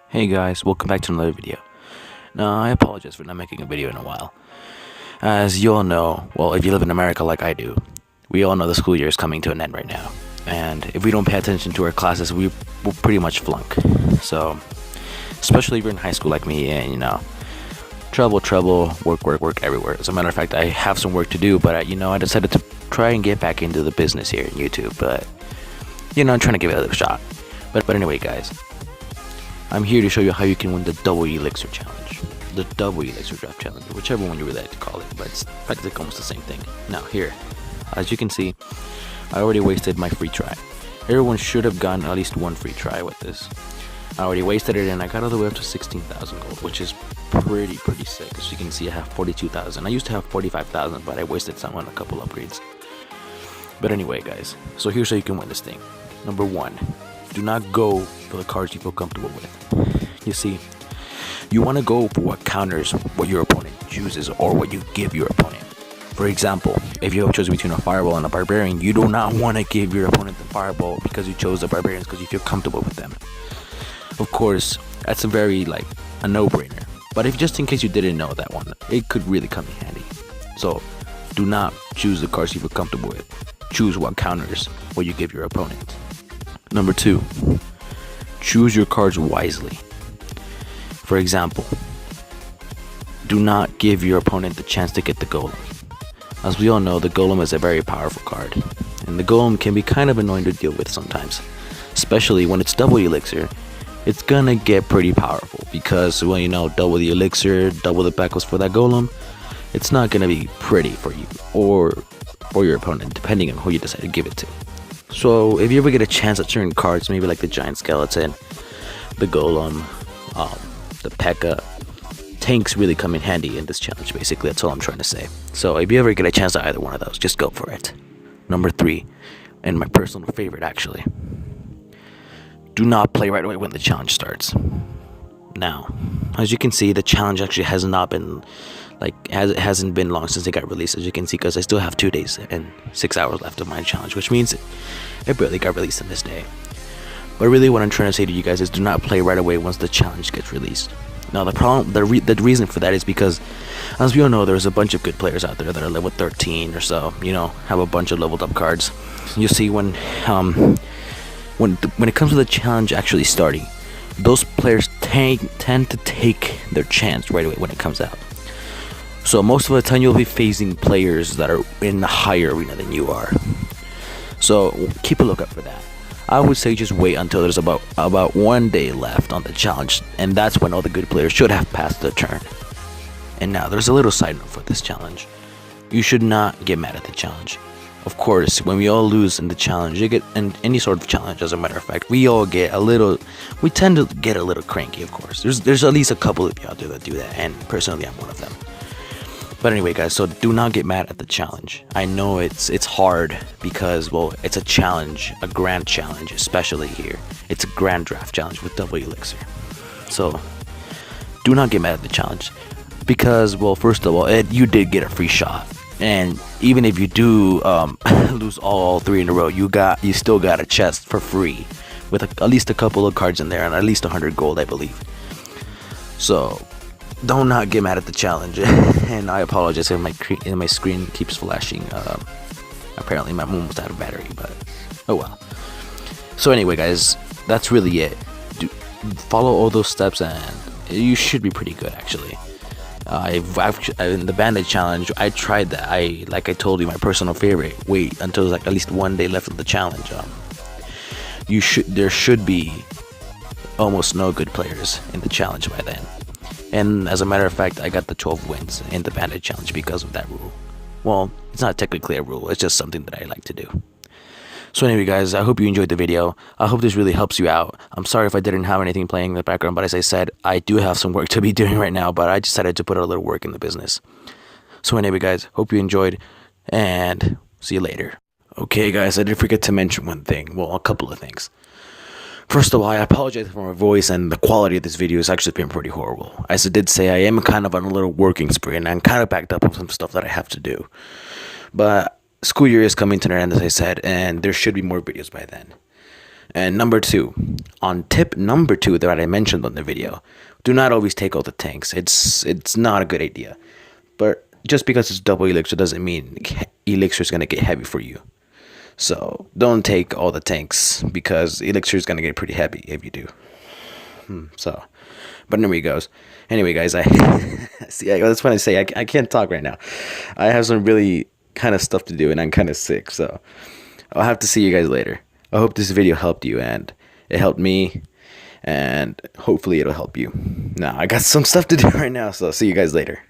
Hey guys, welcome back to another video. Now, I apologize for not making a video in a while. As you all know, well, if you live in America like I do, we all know the school year is coming to an end right now. And if we don't pay attention to our classes, we will pretty much flunk. So, especially if you're in high school like me and, trouble, work everywhere. As a matter of fact, I have some work to do, but, I decided to try and get back into the business here in YouTube. But, I'm trying to give it a little shot. But anyway, guys. I'm here to show you how you can win the double Elixir challenge. The double Elixir draft challenge, whichever one you really like to call it, but it's practically almost the same thing. Now here, as you can see, I already wasted my free try. Everyone should have gotten at least one free try with this. I already wasted it and I got all the way up to 16,000 gold, which is pretty sick. As you can see, I have 42,000. I used to have 45,000, but I wasted some on a couple upgrades. But anyway, guys, so here's how you can win this thing. Number one, do not go for the cards you feel comfortable with. You see, you want to go for what counters what your opponent chooses or what you give your opponent. For example, if you have chosen between a fireball and a barbarian, you do not want to give your opponent the fireball because you chose the barbarians because you feel comfortable with them. Of course, that's a no-brainer. But if just in case you didn't know that one, it could really come in handy. So, do not choose the cards you feel comfortable with. Choose what counters what you give your opponent. Number two, choose your cards wisely. For example, do not give your opponent the chance to get the golem. As we all know, the golem is a very powerful card, and the golem can be kind of annoying to deal with sometimes, especially when it's double elixir. It's gonna get pretty powerful because, double the elixir, double the backups for that golem. It's not gonna be pretty for you or for your opponent, depending on who you decide to give it to. So if you ever get a chance at certain cards, maybe like the giant skeleton, the golem, the P.E.K.K.A, tanks really come in handy in this challenge. Basically, that's all I'm trying to say. So if you ever get a chance at either one of those, just go for it. Number three, and my personal favorite actually, do not play right away when the challenge starts. Now, as you can see, the challenge actually has not been hasn't been long since it got released, as you can see, because I still have 2 days and 6 hours left of my challenge, which means it barely got released in this day. But really what I'm trying to say to you guys is do not play right away once the challenge gets released. Now the reason for that is because, as we all know, there's a bunch of good players out there that are level 13 or so, have a bunch of leveled up cards. You see, when it comes to the challenge actually starting, those players tend to take their chance right away when it comes out. So most of the time you'll be facing players that are in the higher arena than you are. So keep a lookout for that. I would say just wait until there's about 1 day left on the challenge, and that's when all the good players should have passed their turn. And now there's a little side note for this challenge. You should not get mad at the challenge. Of course, when we all lose in the challenge, you get in any sort of challenge, as a matter of fact, we tend to get a little cranky, of course. There's at least a couple of you out there that do that, and personally I'm one of them. But anyway, guys, so do not get mad at the challenge. I know it's hard because, well, it's a challenge, a grand challenge, especially here. It's a grand draft challenge with double elixir. So do not get mad at the challenge because, well, first of all, you did get a free shot. And even if you do lose all 3 in a row, you still got a chest for free with at least a couple of cards in there and at least 100 gold, I believe. So do not get mad at the challenge. And I apologize if my screen keeps flashing. Apparently my phone was out of battery, but oh well. So anyway, guys, that's really it. Follow all those steps and you should be pretty good, actually. In the bandage challenge, I tried that. Like I told you, my personal favorite, wait until there's at least 1 day left of the challenge. There should be almost no good players in the challenge by then. And as a matter of fact, I got the 12 wins in the bandage challenge because of that rule. Well, it's not technically a rule, it's just something that I like to do. So anyway, guys, I hope you enjoyed the video. I hope this really helps you out. I'm sorry if I didn't have anything playing in the background, but as I said, I do have some work to be doing right now, but I decided to put a little work in the business. So anyway, guys, hope you enjoyed, and see you later. Okay, guys, I did forget to mention one thing. Well, a couple of things. First of all, I apologize for my voice, and the quality of this video has actually been pretty horrible. As I did say, I am kind of on a little working spree, and I'm kind of backed up on some stuff that I have to do. But school year is coming to an end, as I said, and there should be more videos by then. And number two, on tip number two that I mentioned on the video, do not always take all the tanks. It's not a good idea. But just because it's double elixir doesn't mean elixir is gonna get heavy for you. So don't take all the tanks because elixir is gonna get pretty heavy if you do. So, but anyway, goes. Anyway, guys, I see. That's what I say. I can't talk right now. I have some really kind of stuff to do, and I'm kind of sick. So I'll have to see you guys later. I hope this video helped you, and it helped me, and hopefully it'll help you. Now I got some stuff to do right now, so see you guys later.